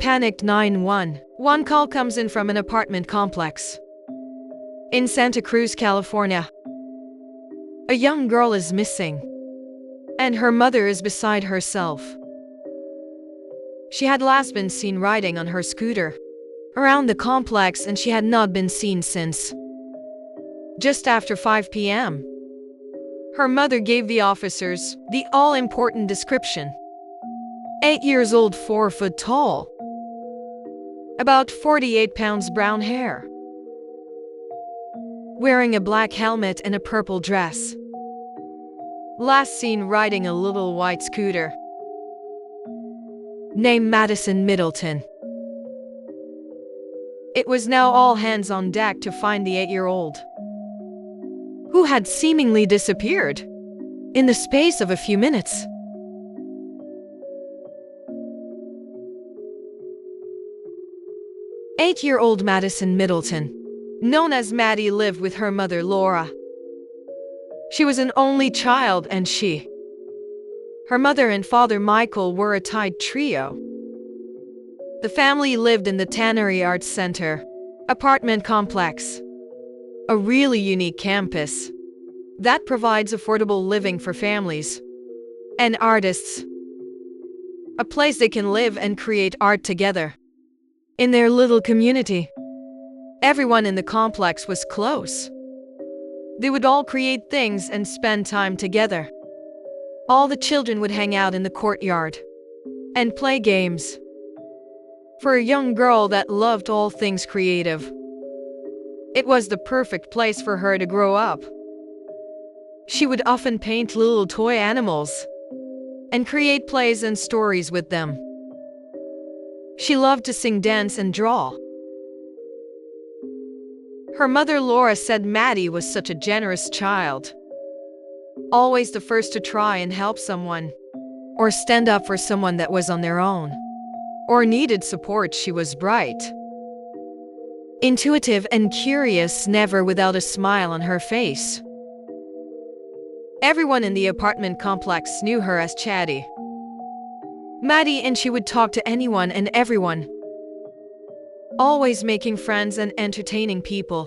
panicked 911 call comes in from an apartment complex in Santa Cruz, California. A young girl is missing, and her mother is beside herself. She had last been seen riding on her scooter around the complex, and she had not been seen since just after 5 p.m. Her mother gave the officers the all-important description: 8 years old, 4 foot tall, about 48 pounds, brown hair, wearing a black helmet and a purple dress. Last seen riding a little white scooter. Name Madison Middleton. It was now all hands on deck to find the 8-year-old, who had seemingly disappeared in the space of a few minutes. Eight-year-old Madison Middleton, known as Maddie, lived with her mother Laura. She was an only child, and her mother and father Michael were a tied trio. The family lived in the Tannery Arts Center apartment complex, a really unique campus that provides affordable living for families and artists, a place they can live and create art together in their little community. Everyone in the complex was close. They would all create things and spend time together. All the children would hang out in the courtyard and play games. For a young girl that loved all things creative, it was the perfect place for her to grow up. She would often paint little toy animals and create plays and stories with them. She loved to sing, dance, and draw. Her mother Laura said Maddie was such a generous child, always the first to try and help someone, or stand up for someone that was on their own or needed support. She was bright, intuitive, and curious, never without a smile on her face. Everyone in the apartment complex knew her as Chatty Maddie, and she would talk to anyone and everyone, always making friends and entertaining people.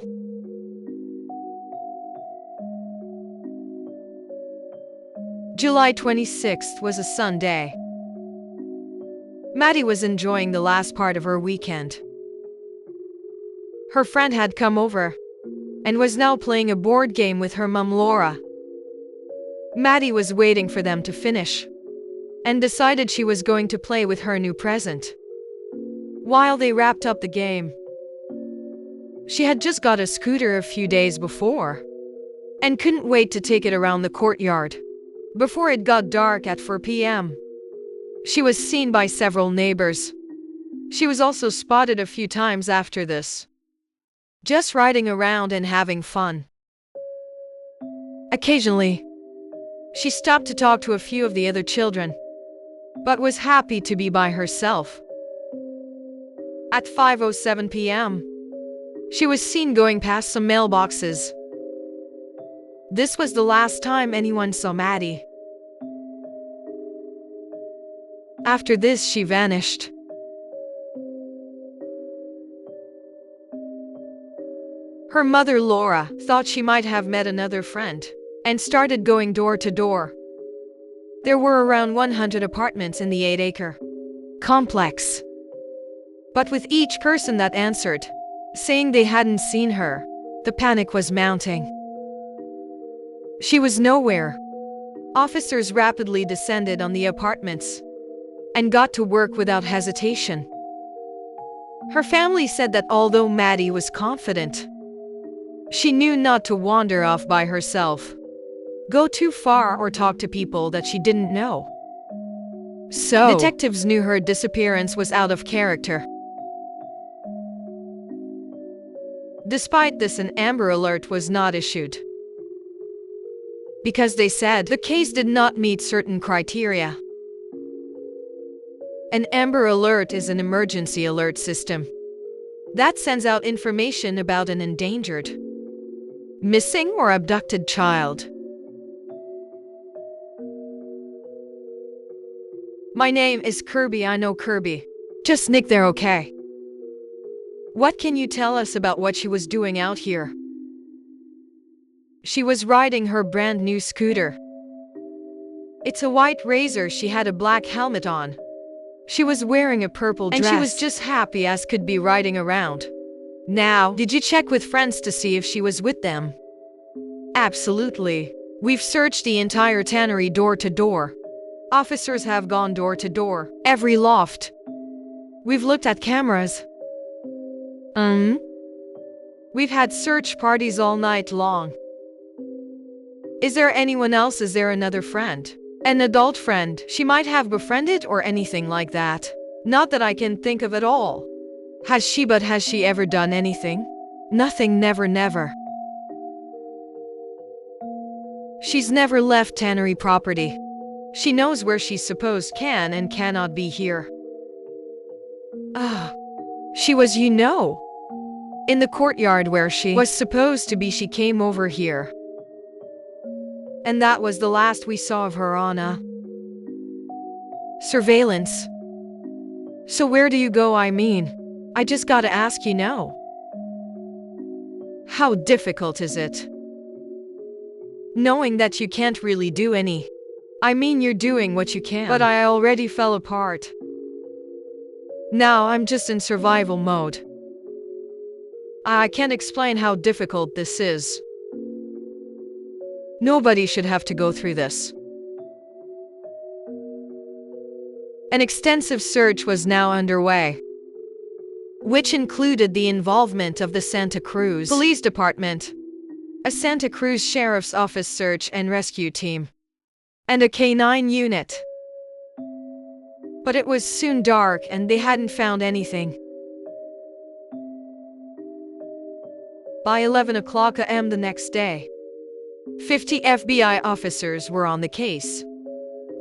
July 26th was a Sunday. Maddie was enjoying the last part of her weekend. Her friend had come over and was now playing a board game with her mom Laura. Maddie was waiting for them to finish and decided she was going to play with her new present. While they wrapped up the game, she had just got a scooter a few days before and couldn't wait to take it around the courtyard before it got dark at 4 p.m. She was seen by several neighbors. She was also spotted a few times after this, just riding around and having fun. Occasionally, she stopped to talk to a few of the other children, but was happy to be by herself. At 5:07 p.m., she was seen going past some mailboxes. This was the last time anyone saw Maddie. After this, she vanished. Her mother Laura thought she might have met another friend and started going door to door. There were around 100 apartments in the 8-acre complex. But with each person that answered, saying they hadn't seen her, the panic was mounting. She was nowhere. Officers rapidly descended on the apartments and got to work without hesitation. Her family said that although Maddie was confident, she knew not to wander off by herself, go too far, or talk to people that she didn't know. So, detectives knew her disappearance was out of character. Despite this, an Amber Alert was not issued because they said the case did not meet certain criteria. An Amber Alert is an emergency alert system that sends out information about an endangered, missing, or abducted child. My name is Kirby. I know Kirby. Just Nick, they're okay. What can you tell us about what she was doing out here? She was riding her brand new scooter. It's a white Razor. She had a black helmet on. She was wearing a purple dress. And she was just happy as could be riding around. Now, did you check with friends to see if she was with them? Absolutely. We've searched the entire tannery door to door. Officers have gone door to door, every loft. We've looked at cameras. We've had search parties all night long. Is there anyone else? Is there another friend? An adult friend she might have befriended or anything like that? Not that I can think of at all. Has she ever done anything? Nothing, never. She's never left tannery property. She knows where she's supposed can and cannot be here. She was, in the courtyard where she was supposed to be. She came over here. And that was the last we saw of her on surveillance. So where do you go? I just gotta ask, How difficult is it? Knowing that you can't really do any. You're doing what you can. But I already fell apart. Now I'm just in survival mode. I can't explain how difficult this is. Nobody should have to go through this. An extensive search was now underway, which included the involvement of the Santa Cruz Police Department, a Santa Cruz Sheriff's Office search and rescue team, and a K-9 unit. But it was soon dark and they hadn't found anything. By 11 o'clock a.m. the next day, 50 FBI officers were on the case,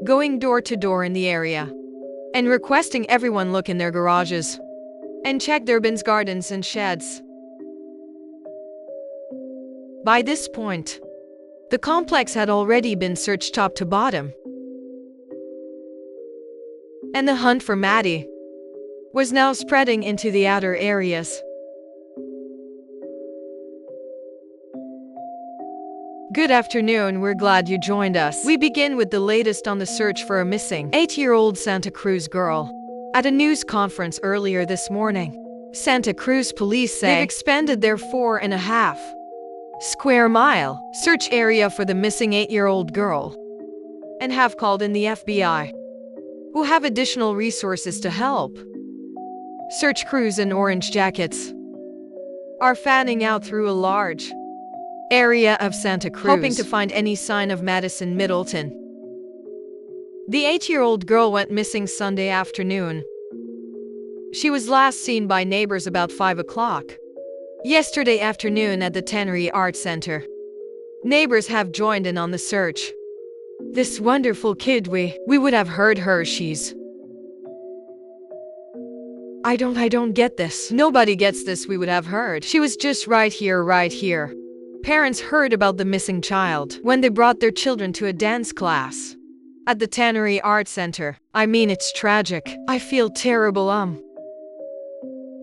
going door to door in the area, and requesting everyone look in their garages and check their bins, gardens, and sheds. By this point, the complex had already been searched top to bottom, and the hunt for Maddie was now spreading into the outer areas. Good afternoon, we're glad you joined us. We begin with the latest on the search for a missing 8-year-old Santa Cruz girl. At a news conference earlier this morning, Santa Cruz police say they've expanded their 4.5 square mile search area for the missing 8-year-old girl and have called in the FBI, who have additional resources to help. Search crews in orange jackets are fanning out through a large area of Santa Cruz, hoping to find any sign of Madison Middleton. The 8-year-old girl went missing Sunday afternoon. She was last seen by neighbors about 5 o'clock yesterday afternoon at the Tannery Art Center. Neighbors have joined in on the search. This wonderful kid, we would have heard her. I don't get this. Nobody gets this. We would have heard. She was just right here. Parents heard about the missing child when they brought their children to a dance class at the Tannery Art Center. It's tragic. I feel terrible.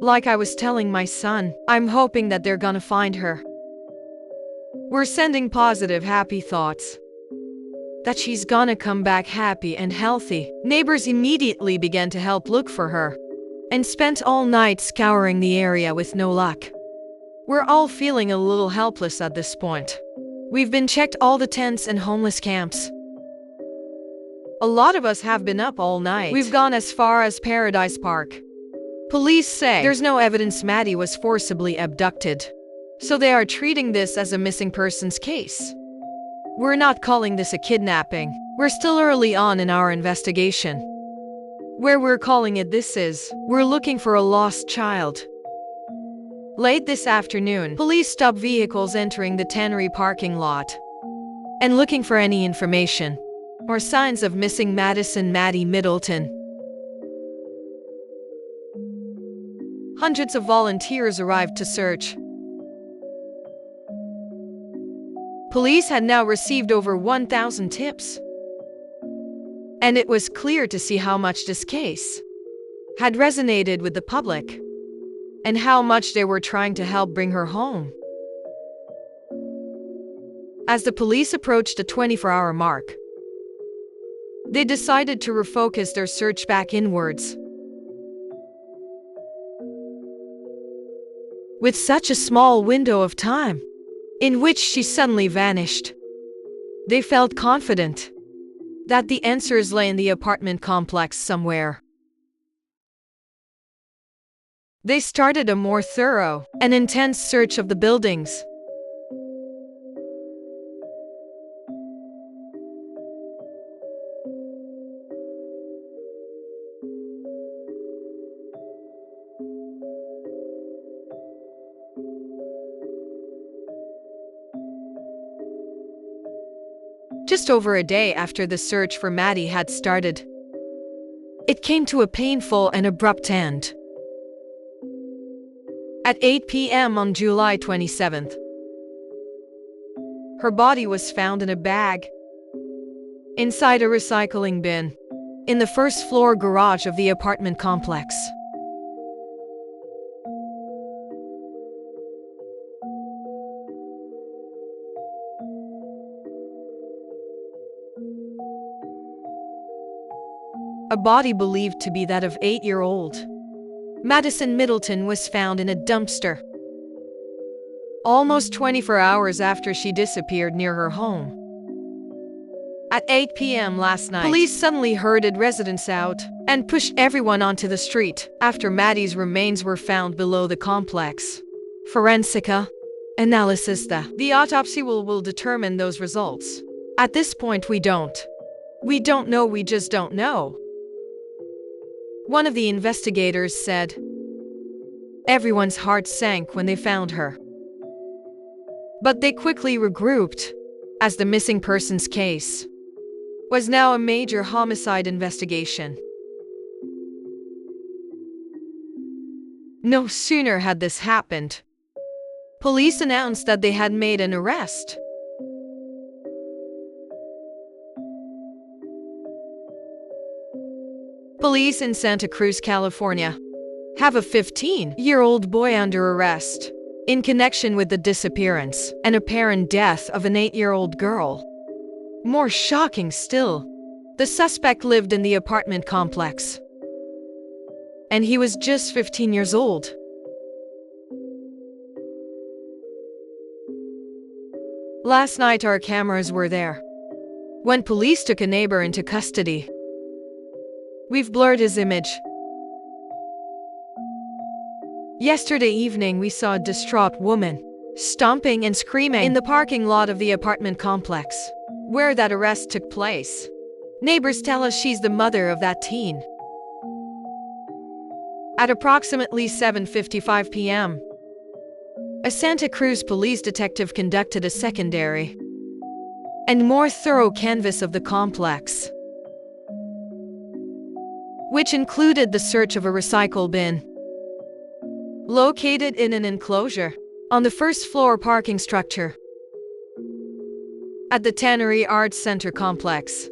Like I was telling my son, I'm hoping that they're gonna find her. We're sending positive, happy thoughts that she's gonna come back happy and healthy. Neighbors immediately began to help look for her and spent all night scouring the area with no luck. We're all feeling a little helpless at this point. We've been checked all the tents and homeless camps. A lot of us have been up all night. We've gone as far as Paradise Park. Police say there's no evidence Maddie was forcibly abducted, so they are treating this as a missing persons case. We're not calling this a kidnapping. We're still early on in our investigation. Where we're calling it this is, we're looking for a lost child. Late this afternoon, police stopped vehicles entering the Tannery parking lot and looking for any information or signs of missing Maddie Middleton. Hundreds of volunteers arrived to search. Police had now received over 1,000 tips, and it was clear to see how much this case had resonated with the public, and how much they were trying to help bring her home. As the police approached the 24-hour mark, they decided to refocus their search back inwards. With such a small window of time in which she suddenly vanished, they felt confident that the answers lay in the apartment complex somewhere. They started a more thorough and intense search of the buildings. Just over a day after the search for Maddie had started, it came to a painful and abrupt end. At 8 p.m. on July 27th, her body was found in a bag inside a recycling bin in the first-floor garage of the apartment complex. A body believed to be that of 8-year-old Madison Middleton was found in a dumpster almost 24 hours after she disappeared near her home. At 8 p.m. last night, police suddenly herded residents out and pushed everyone onto the street after Maddie's remains were found below the complex. Forensica analysis. The autopsy will determine those results. At this point, we don't know, we just don't know. One of the investigators said. Everyone's heart sank when they found her, but they quickly regrouped, as the missing persons case was now a major homicide investigation. No sooner had this happened, police announced that they had made an arrest. Police in Santa Cruz, California, have a 15-year-old boy under arrest in connection with the disappearance and apparent death of an 8-year-old girl. More shocking still, the suspect lived in the apartment complex, and he was just 15 years old. Last night our cameras were there when police took a neighbor into custody. We've blurred his image. Yesterday evening we saw a distraught woman stomping and screaming in the parking lot of the apartment complex where that arrest took place. Neighbors tell us she's the mother of that teen. At approximately 7:55 p.m., a Santa Cruz police detective conducted a secondary and more thorough canvass of the complex, which included the search of a recycle bin located in an enclosure on the first-floor parking structure at the Tannery Arts Center complex.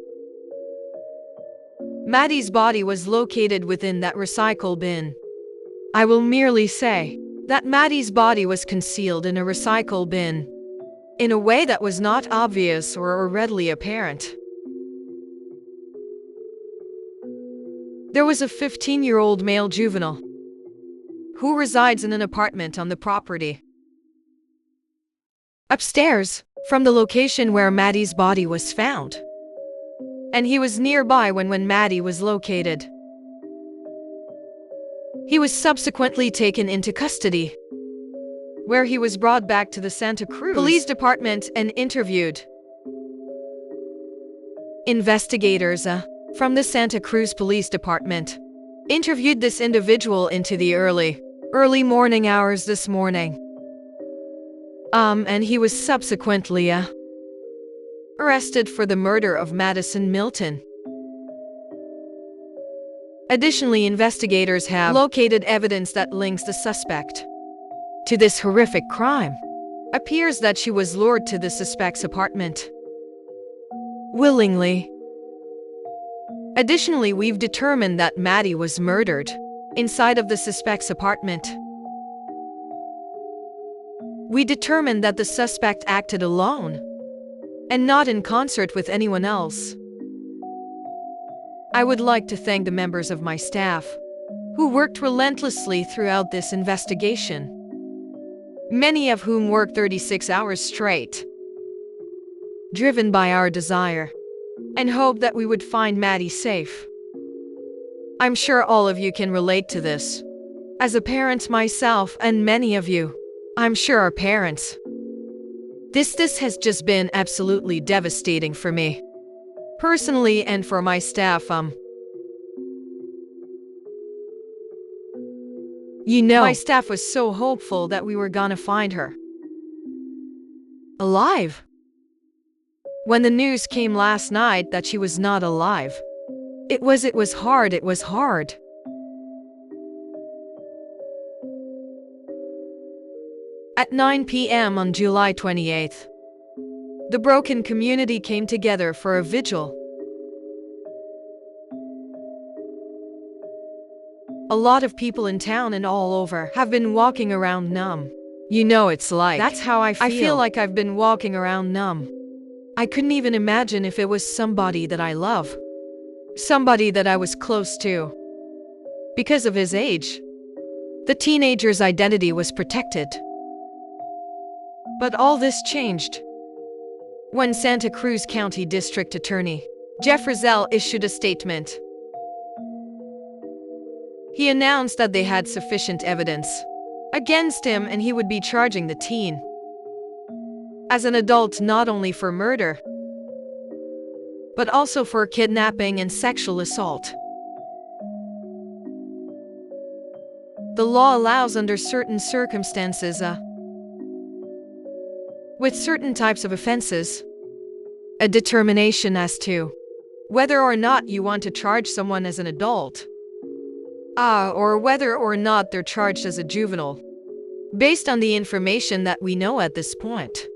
Maddie's body was located within that recycle bin. I will merely say that Maddie's body was concealed in a recycle bin in a way that was not obvious or readily apparent. There was a 15-year-old male juvenile who resides in an apartment on the property upstairs from the location where Maddie's body was found, and he was nearby when Maddie was located. He was subsequently taken into custody, where he was brought back to the Santa Cruz Police Department and interviewed. Investigators from the Santa Cruz Police Department interviewed this individual into the early morning hours this morning. And he was subsequently arrested for the murder of Madison Milton. Additionally, investigators have located evidence that links the suspect to this horrific crime. Appears that she was lured to the suspect's apartment willingly. Additionally, we've determined that Maddie was murdered inside of the suspect's apartment. We determined that the suspect acted alone and not in concert with anyone else. I would like to thank the members of my staff who worked relentlessly throughout this investigation, many of whom worked 36 hours straight, driven by our desire and hope that we would find Maddie safe. I'm sure all of you can relate to this. As a parent myself, and many of you, I'm sure, are parents. This has just been absolutely devastating for me, personally, and for my staff. My staff was so hopeful that we were gonna find her alive. When the news came last night that she was not alive, it was hard. At 9 p.m. on July 28th, the broken community came together for a vigil. A lot of people in town and all over have been walking around numb. You know it's like. That's how I feel. I feel like I've been walking around numb. I couldn't even imagine if it was somebody that I love, somebody that I was close to. Because of his age, the teenager's identity was protected. But all this changed when Santa Cruz County District Attorney Jeff Rizal issued a statement. He announced that they had sufficient evidence against him and he would be charging the teen as an adult not only for murder, but also for kidnapping and sexual assault. The law allows, under certain circumstances, with certain types of offenses, a determination as to whether or not you want to charge someone as an adult, or whether or not they're charged as a juvenile, based on the information that we know at this point.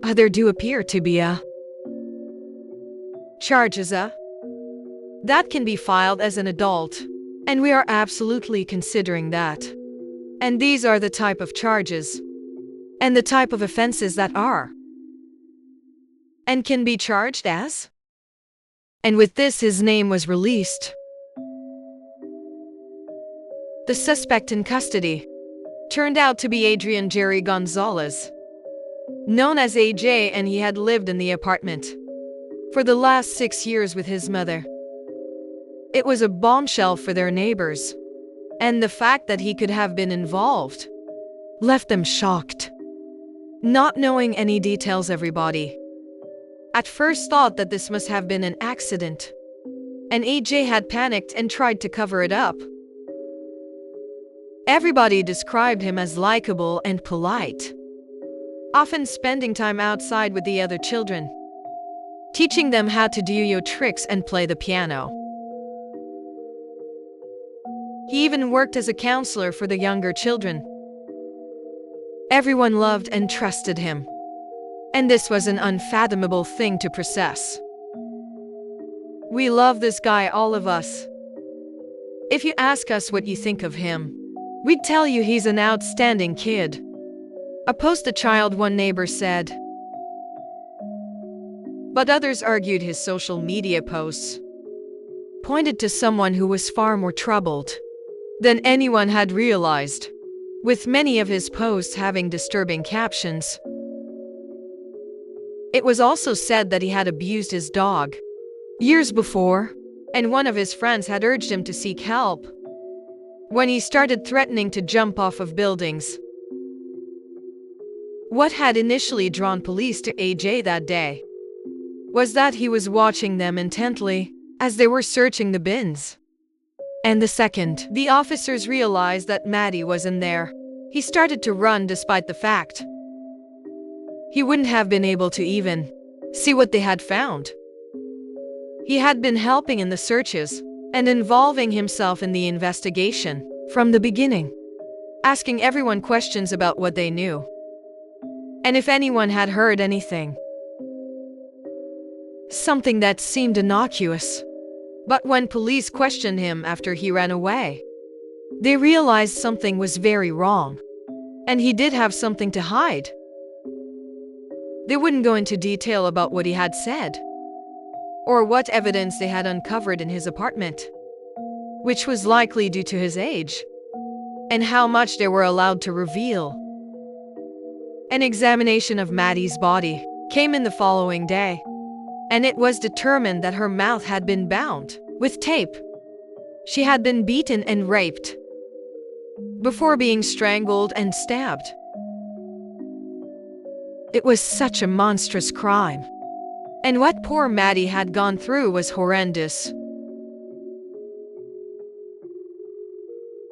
There do appear to be charges that can be filed as an adult, and we are absolutely considering that. And these are the type of charges and the type of offenses that are and can be charged as. And with this, his name was released. The suspect in custody turned out to be Adrian Jerry Gonzalez, known as AJ, and he had lived in the apartment for the last 6 years with his mother. It was a bombshell for their neighbors, and the fact that he could have been involved left them shocked. Not knowing any details, everybody at first thought that this must have been an accident, and AJ had panicked and tried to cover it up. Everybody described him as likable and polite, often spending time outside with the other children, teaching them how to do yo-yo tricks and play the piano. He even worked as a counselor for the younger children. Everyone loved and trusted him, and this was an unfathomable thing to process. We love this guy, all of us. If you ask us what you think of him, we'd tell you he's an outstanding kid. A poster child, one neighbor said. But others argued his social media posts pointed to someone who was far more troubled than anyone had realized, with many of his posts having disturbing captions. It was also said that he had abused his dog years before, and one of his friends had urged him to seek help when he started threatening to jump off of buildings. What had initially drawn police to AJ that day was that he was watching them intently as they were searching the bins. And the second the officers realized that Maddie was in there, he started to run, despite the fact he wouldn't have been able to even see what they had found. He had been helping in the searches and involving himself in the investigation from the beginning, asking everyone questions about what they knew and if anyone had heard anything. Something that seemed innocuous But when police questioned him after he ran away, they realized something was very wrong, and he did have something to hide. They wouldn't go into detail about what he had said, or what evidence they had uncovered in his apartment, which was likely due to his age, and how much they were allowed to reveal. An examination of Maddie's body came in the following day, and it was determined that her mouth had been bound with tape. She had been beaten and raped before being strangled and stabbed. It was such a monstrous crime, and what poor Maddie had gone through was horrendous.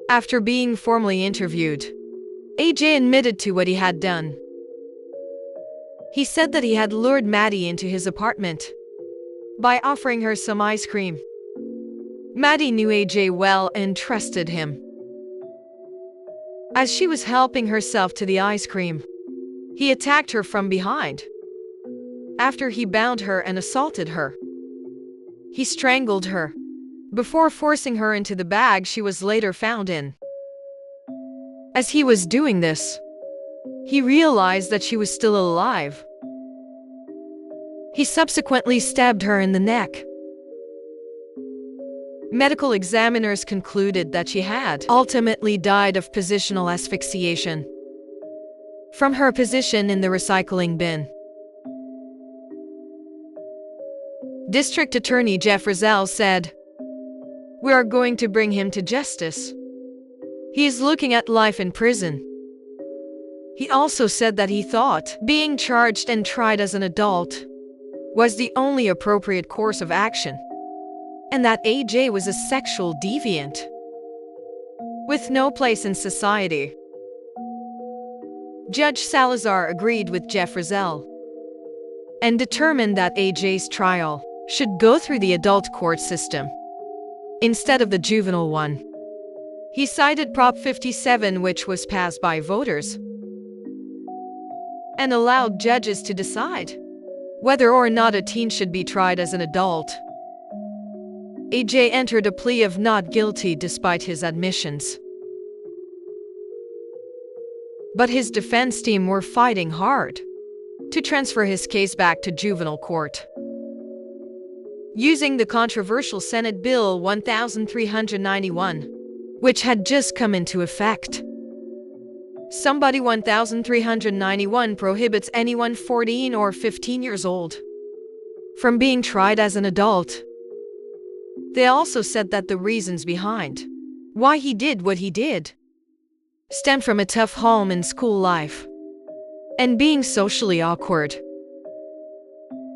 After being formally interviewed, AJ admitted to what he had done. He said that he had lured Maddie into his apartment by offering her some ice cream. Maddie knew AJ well and trusted him. As she was helping herself to the ice cream, he attacked her from behind. After he bound her and assaulted her, he strangled her before forcing her into the bag she was later found in. As he was doing this, he realized that she was still alive. He subsequently stabbed her in the neck. Medical examiners concluded that she had ultimately died of positional asphyxiation from her position in the recycling bin. District Attorney Jeff Rizal said, "We are going to bring him to justice. He is looking at life in prison." He also said that he thought being charged and tried as an adult was the only appropriate course of action, and that AJ was a sexual deviant with no place in society. Judge Salazar agreed with Jeff Rizal and determined that AJ's trial should go through the adult court system instead of the juvenile one. He cited Prop 57, which was passed by voters, and allowed judges to decide whether or not a teen should be tried as an adult. AJ entered a plea of not guilty despite his admissions. But his defense team were fighting hard to transfer his case back to juvenile court, using the controversial Senate Bill 1391, which had just come into effect. Somebody 1391 prohibits anyone 14 or 15 years old from being tried as an adult. They also said that the reasons behind why he did what he did stemmed from a tough home and school life and being socially awkward.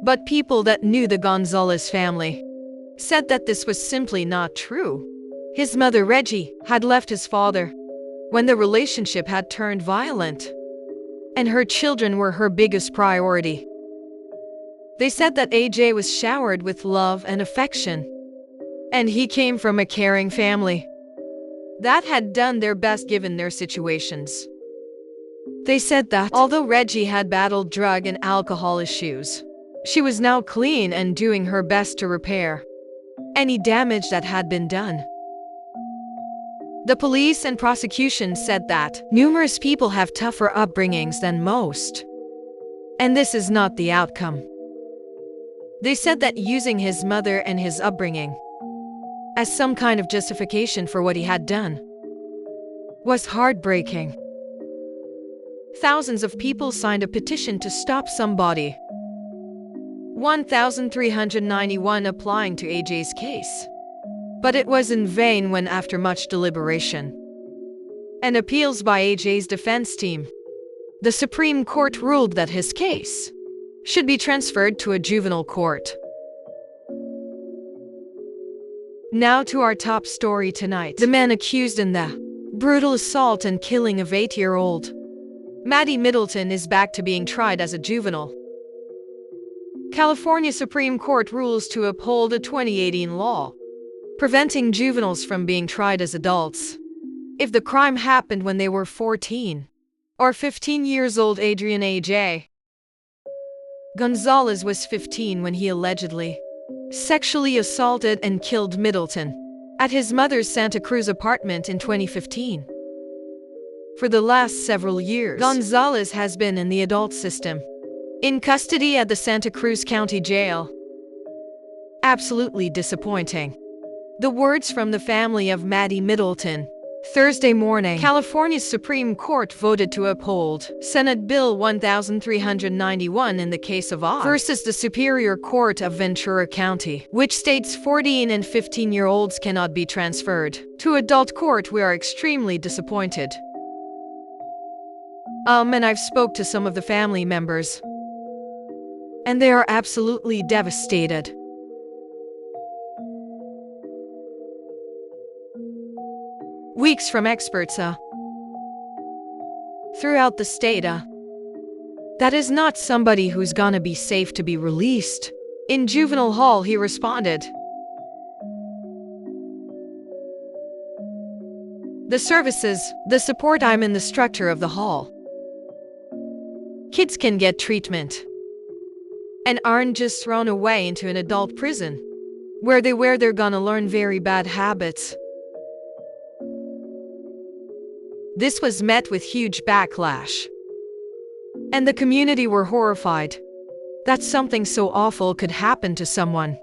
But people that knew the Gonzalez family said that this was simply not true. His mother, Reggie, had left his father when the relationship had turned violent, and her children were her biggest priority. They said that AJ was showered with love and affection, and he came from a caring family that had done their best given their situations. They said that although Reggie had battled drug and alcohol issues, she was now clean and doing her best to repair any damage that had been done. The police and prosecution said that numerous people have tougher upbringings than most, and this is not the outcome. They said that using his mother and his upbringing as some kind of justification for what he had done was heartbreaking. Thousands of people signed a petition to stop somebody, 1,391 applying to AJ's case. But it was in vain when, after much deliberation and appeals by AJ's defense team, the Supreme Court ruled that his case should be transferred to a juvenile court. Now to our top story tonight. The man accused in the brutal assault and killing of 8-year-old Maddie Middleton is back to being tried as a juvenile. California Supreme Court rules to uphold a 2018 law preventing juveniles from being tried as adults if the crime happened when they were 14 or 15 years old. Adrian A.J. Gonzalez was 15 when he allegedly sexually assaulted and killed Middleton at his mother's Santa Cruz apartment in 2015. For the last several years, Gonzalez has been in the adult system, in custody at the Santa Cruz County Jail. Absolutely disappointing. The words from the family of Maddie Middleton. Thursday morning, California's Supreme Court voted to uphold Senate Bill 1391 in the case of Oz versus the Superior Court of Ventura County, which states 14 and 15-year-olds cannot be transferred to adult court. We are extremely disappointed. And I've spoke to some of the family members, and they are absolutely devastated. Weeks from experts throughout the state that is not somebody who's gonna be safe to be released. In juvenile hall, he responded. The services, the support, I'm in the structure of the hall. Kids can get treatment and aren't just thrown away into an adult prison where they're gonna learn very bad habits. This was met with huge backlash, and the community were horrified that something so awful could happen to someone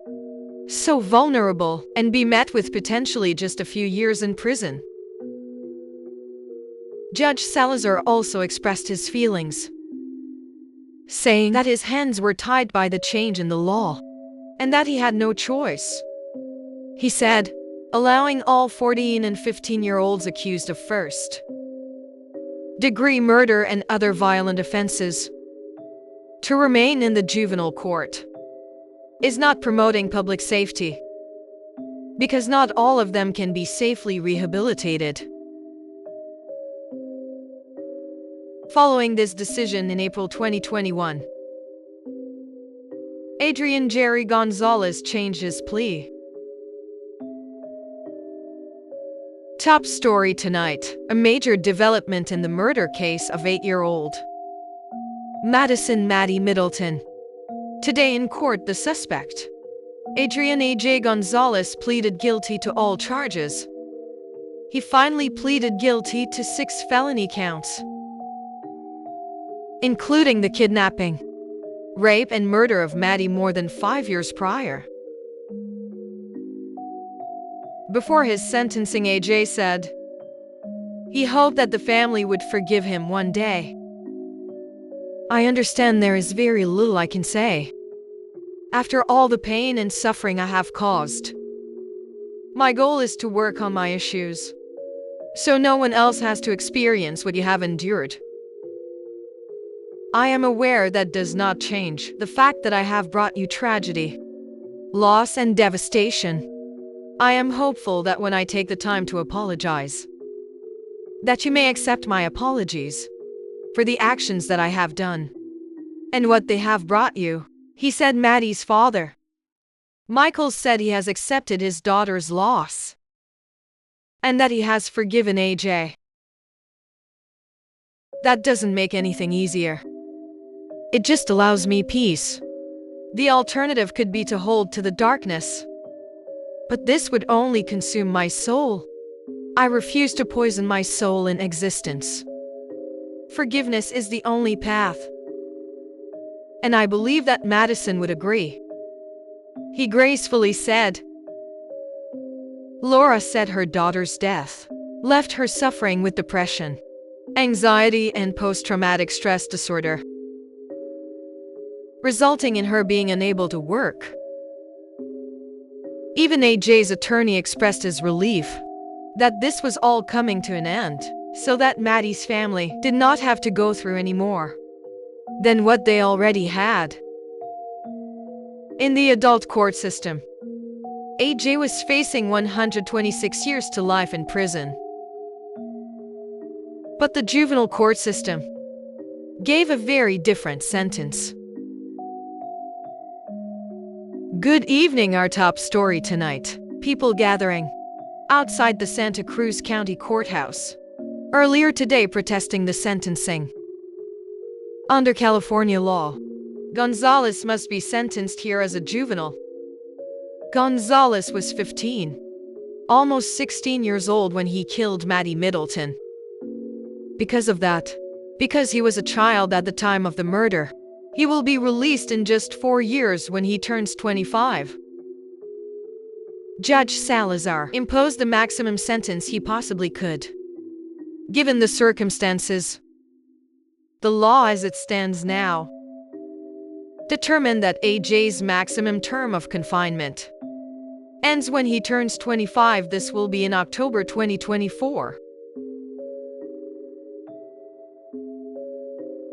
so vulnerable and be met with potentially just a few years in prison. Judge Salazar also expressed his feelings, saying that his hands were tied by the change in the law and that he had no choice. He said, allowing all 14 and 15-year-olds accused of first-degree murder and other violent offenses to remain in the juvenile court is not promoting public safety, because not all of them can be safely rehabilitated. Following this decision in April 2021, Adrian Jerry Gonzalez changed his plea. Top story tonight: a major development in the murder case of 8-year-old Madison Maddie Middleton. Today in court, the suspect, Adrian A.J. Gonzalez, pleaded guilty to all charges. He finally pleaded guilty to 6 felony counts, including the kidnapping, rape, and murder of Maddie more than 5 years prior. Before his sentencing, AJ said he hoped that the family would forgive him one day. I understand there is very little I can say after all the pain and suffering I have caused. My goal is to work on my issues so no one else has to experience what you have endured. I am aware that does not change the fact that I have brought you tragedy, loss, and devastation. I am hopeful that when I take the time to apologize, that you may accept my apologies for the actions that I have done and what they have brought you. He said. Maddie's father, Michael, said he has accepted his daughter's loss and that he has forgiven AJ. That doesn't make anything easier. It just allows me peace. The alternative could be to hold to the darkness, but this would only consume my soul. I refuse to poison my soul in existence. Forgiveness is the only path. And I believe that Madison would agree. He gracefully said. Laura said her daughter's death left her suffering with depression, anxiety, and post-traumatic stress disorder, resulting in her being unable to work. Even AJ's attorney expressed his relief that this was all coming to an end, so that Maddie's family did not have to go through any more than what they already had. In the adult court system, AJ was facing 126 years to life in prison. But the juvenile court system gave a very different sentence. Good evening. Our top story tonight: people gathering outside the Santa Cruz County Courthouse earlier today protesting the sentencing. Under California law, Gonzalez must be sentenced here as a juvenile. Gonzalez was 15, almost 16 years old when he killed Maddie Middleton. Because of that, because he was a child at the time of the murder, he will be released in just 4 years when he turns 25. Judge Salazar imposed the maximum sentence he possibly could. Given the circumstances, the law as it stands now determined that AJ's maximum term of confinement ends when he turns 25. This will be in October 2024.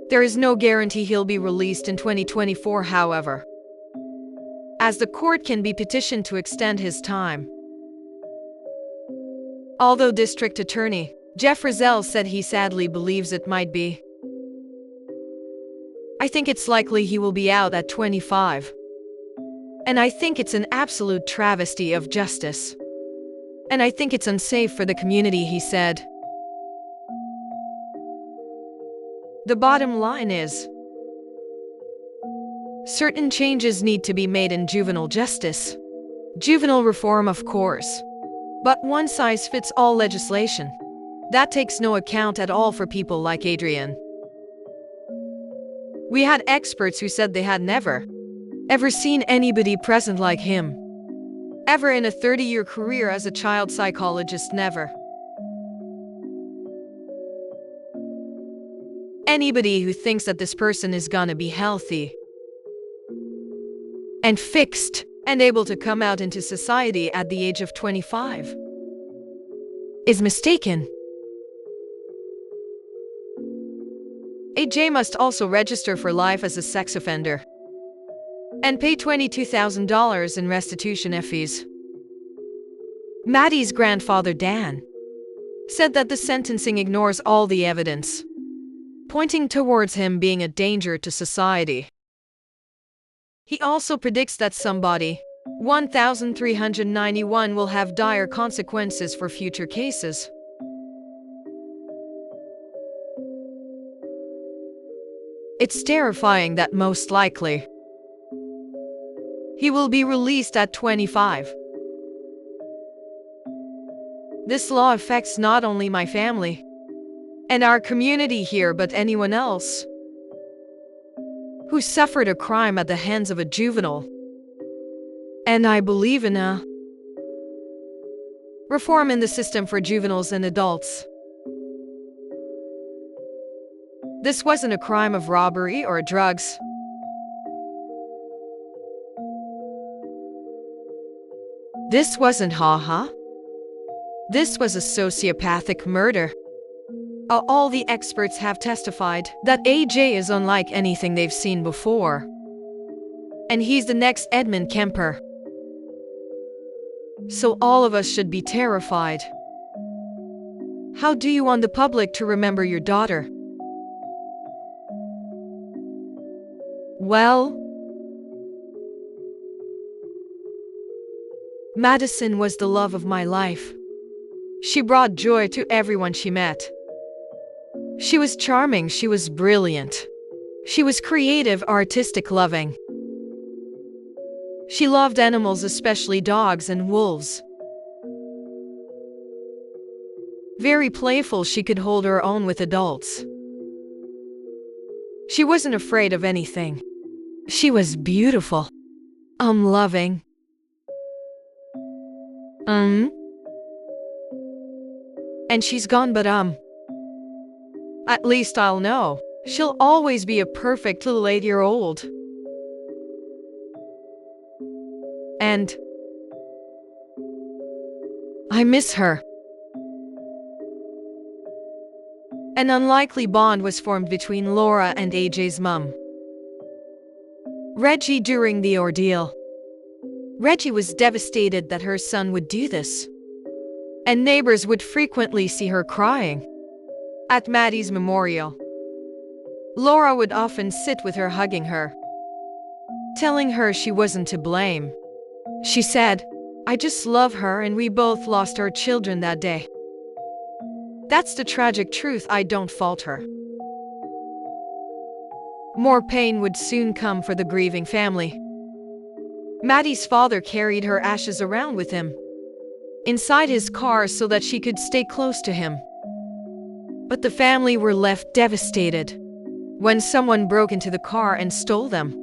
There is no guarantee he'll be released in 2024, however, as the court can be petitioned to extend his time. Although District Attorney Jeff Rizal said he sadly believes it might be, I think it's likely he will be out at 25. And I think it's an absolute travesty of justice. And I think it's unsafe for the community, he said. The bottom line is, certain changes need to be made in juvenile justice. Juvenile reform, of course. But one-size-fits-all legislation that takes no account at all for people like Adrian. We had experts who said they had never, ever seen anybody present like him. Ever in a 30-year career as a child psychologist, never. Anybody who thinks that this person is gonna be healthy and fixed and able to come out into society at the age of 25 is mistaken. AJ must also register for life as a sex offender and pay $22,000 in restitution fees. Maddie's grandfather, Dan, said that the sentencing ignores all the evidence, pointing towards him being a danger to society. He also predicts that somebody, 1,391, will have dire consequences for future cases. It's terrifying that most likely he will be released at 25. This law affects not only my family and our community here, but anyone else who suffered a crime at the hands of a juvenile. And I believe in a reform in the system for juveniles and adults. This wasn't a crime of robbery or drugs. This wasn't haha. This was a sociopathic murder. All the experts have testified that AJ is unlike anything they've seen before. And he's the next Edmund Kemper. So all of us should be terrified. How do you want the public to remember your daughter? Well, Madison was the love of my life. She brought joy to everyone she met. She was charming, she was brilliant. She was creative, artistic, loving. She loved animals, especially dogs and wolves. Very playful, she could hold her own with adults. She wasn't afraid of anything. She was beautiful. Loving. And she's gone, but at least I'll know. She'll always be a perfect little 8-year-old. And I miss her. An unlikely bond was formed between Laura and AJ's mom, Reggie, during the ordeal. Reggie was devastated that her son would do this, and neighbors would frequently see her crying at Maddie's memorial. Laura would often sit with her, hugging her, telling her she wasn't to blame. She said, "I just love her, and we both lost our children that day. That's the tragic truth. I don't fault her." More pain would soon come for the grieving family. Maddie's father carried her ashes around with him inside his car so that she could stay close to him. But the family were left devastated when someone broke into the car and stole them.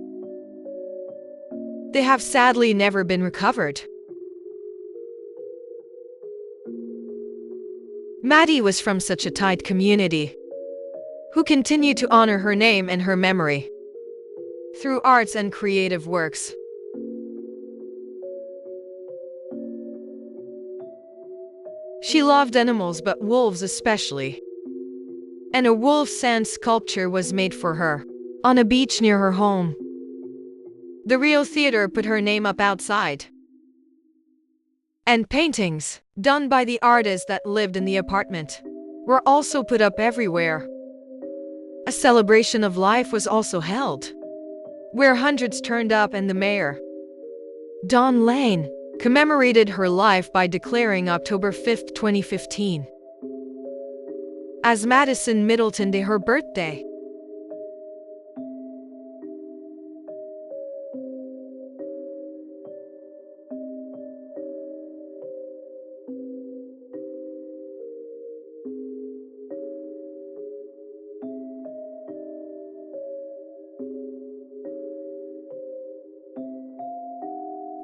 They have sadly never been recovered. Maddie was from such a tight community who continued to honor her name and her memory through arts and creative works. She loved animals, but wolves especially. And a wolf sand sculpture was made for her on a beach near her home. The Rio Theater put her name up outside. And paintings, done by the artist that lived in the apartment, were also put up everywhere. A celebration of life was also held, where hundreds turned up, and the mayor, Don Lane, commemorated her life by declaring October 5, 2015, as Madison Middleton Day, her birthday.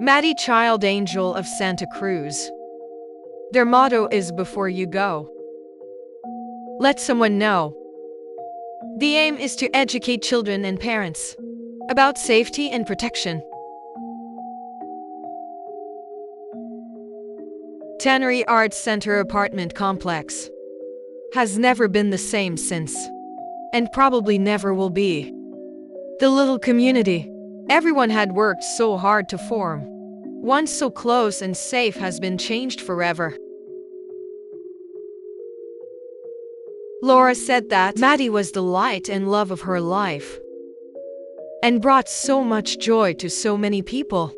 Maddie, Child Angel of Santa Cruz. Their motto is "Before you go, let someone know." The aim is to educate children and parents about safety and protection. Tannery Arts Center apartment complex has never been the same since, and probably never will be. The little community everyone had worked so hard to form, once so close and safe, has been changed forever. Laura said that Maddie was the light and love of her life and brought so much joy to so many people.